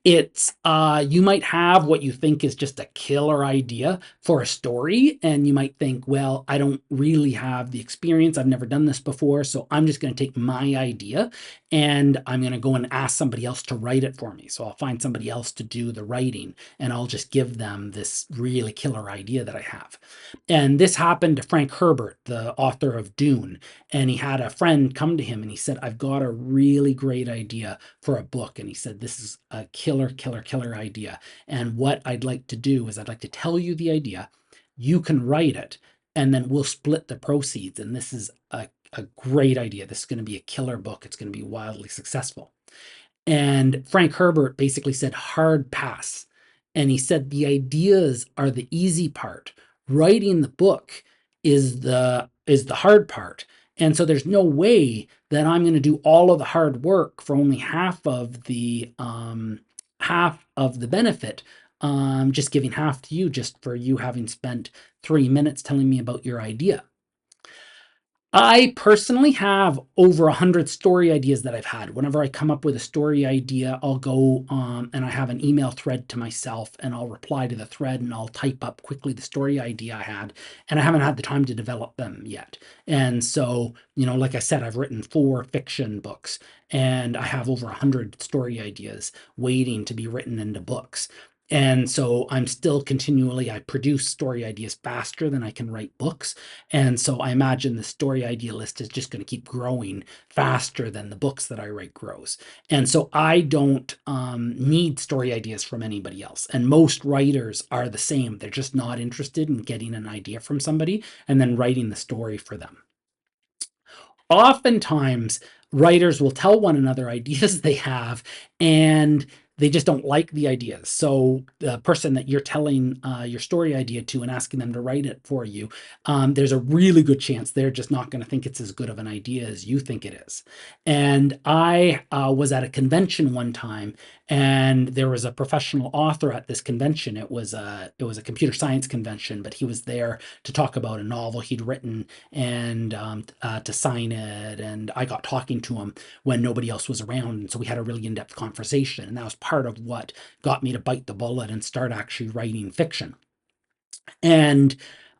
It's you might have what you think is just a killer idea for a story, and you might think, well, I don't really have the experience. I've never done this before, so I'm just going to take my idea and I'm going to go and ask somebody else to write it for me. So I'll find somebody else to do the writing, and I'll just give them this really killer idea that I have. And this happened to Frank Herbert, the author of Dune, and he had a friend come to him and he said, I've got a really great idea for a book. And he said, this is a killer idea. And what I'd like to do is I'd like to tell you the idea. You can write it, and then we'll split the proceeds. And this is a great idea. This is going to be a killer book. It's going to be wildly successful. And Frank Herbert basically said, hard pass. And he said, the ideas are the easy part. Writing the book is the hard part. And so there's no way that I'm going to do all of the hard work for only half of the benefit. Just giving half to you just for you having spent 3 minutes telling me about your idea. I personally have over 100 story ideas that I've had. Whenever I come up with a story idea, I'll go and I have an email thread to myself, and I'll reply to the thread and I'll type up quickly the story idea I had, and I haven't had the time to develop them yet. And so, like I said, I've written 4 fiction books, and I have over 100 story ideas waiting to be written into books. And so I'm still I produce story ideas faster than I can write books. And so I imagine the story idea list is just going to keep growing faster than the books that I write grows. And so I don't need story ideas from anybody else. And most writers are the same. They're just not interested in getting an idea from somebody and then writing the story for them. Oftentimes, writers will tell one another ideas they have, and they just don't like the ideas. So the person that you're telling your story idea to and asking them to write it for you, there's a really good chance they're just not going to think it's as good of an idea as you think it is. And I was at a convention one time, and there was a professional author at this convention. It was a computer science convention, but he was there to talk about a novel he'd written and to sign it. And I got talking to him when nobody else was around, and so we had a really in-depth conversation, and that was part of what got me to bite the bullet and start actually writing fiction. And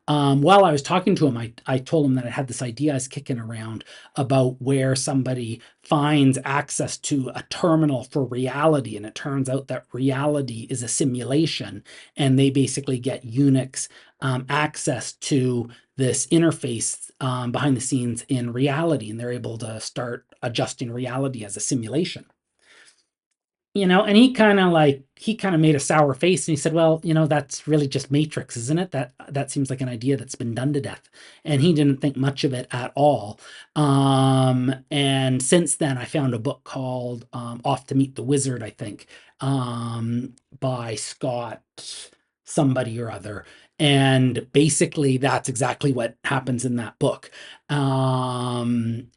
while I was talking to him, I told him that I had this idea I was kicking around about where somebody finds access to a terminal for reality, and it turns out that reality is a simulation, and they basically get Unix access to this interface behind the scenes in reality, and they're able to start adjusting reality as a simulation. And he kind of made a sour face, and he said, well, that's really just Matrix, isn't it? That seems like an idea that's been done to death. And he didn't think much of it at all. And since then I found a book called Off to Meet the Wizard, I think, by Scott somebody or other. And basically that's exactly what happens in that book. And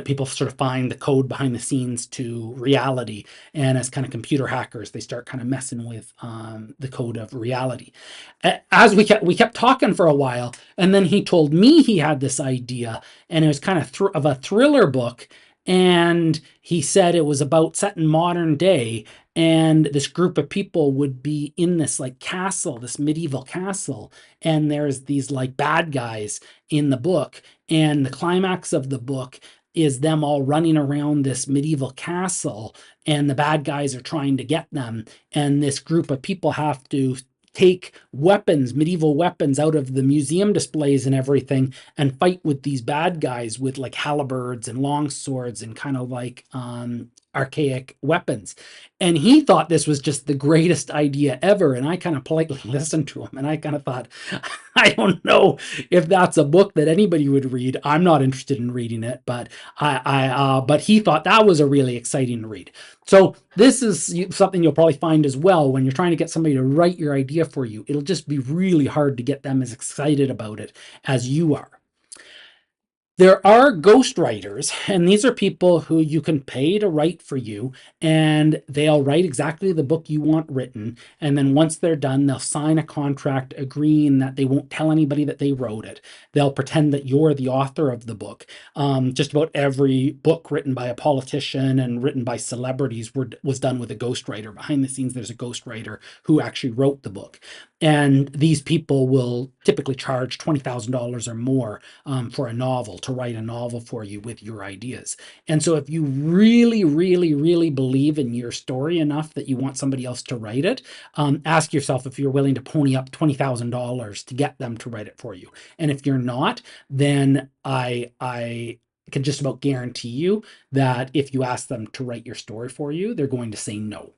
people sort of find the code behind the scenes to reality, and as kind of computer hackers, they start kind of messing with the code of reality. As we kept talking for a while, and then he told me he had this idea, and it was kind of a thriller book. And he said it was about set in modern day, and this group of people would be in this like castle, this medieval castle, and there's these like bad guys in the book, and the climax of the book is them all running around this medieval castle, and the bad guys are trying to get them, and this group of people have to take weapons, medieval weapons, out of the museum displays and everything, and fight with these bad guys with like halberds and long swords and kind of like archaic weapons. And he thought this was just the greatest idea ever, and I kind of politely listened to him, and I kind of thought, I don't know if that's a book that anybody would read. I'm not interested in reading it, but but he thought that was a really exciting read. So this is something you'll probably find as well when you're trying to get somebody to write your idea for you. It'll just be really hard to get them as excited about it as you are. There are ghostwriters, and these are people who you can pay to write for you, and they'll write exactly the book you want written. And then once they're done, they'll sign a contract agreeing that they won't tell anybody that they wrote it. They'll pretend that you're the author of the book. Just about every book written by a politician and written by celebrities was done with a ghostwriter. Behind the scenes, there's a ghostwriter who actually wrote the book. And these people will typically charge $20,000 or more for a novel, to write a novel for you with your ideas. And so if you really, really, really believe in your story enough that you want somebody else to write it, ask yourself if you're willing to pony up $20,000 to get them to write it for you. And if you're not, then I can just about guarantee you that if you ask them to write your story for you, they're going to say no.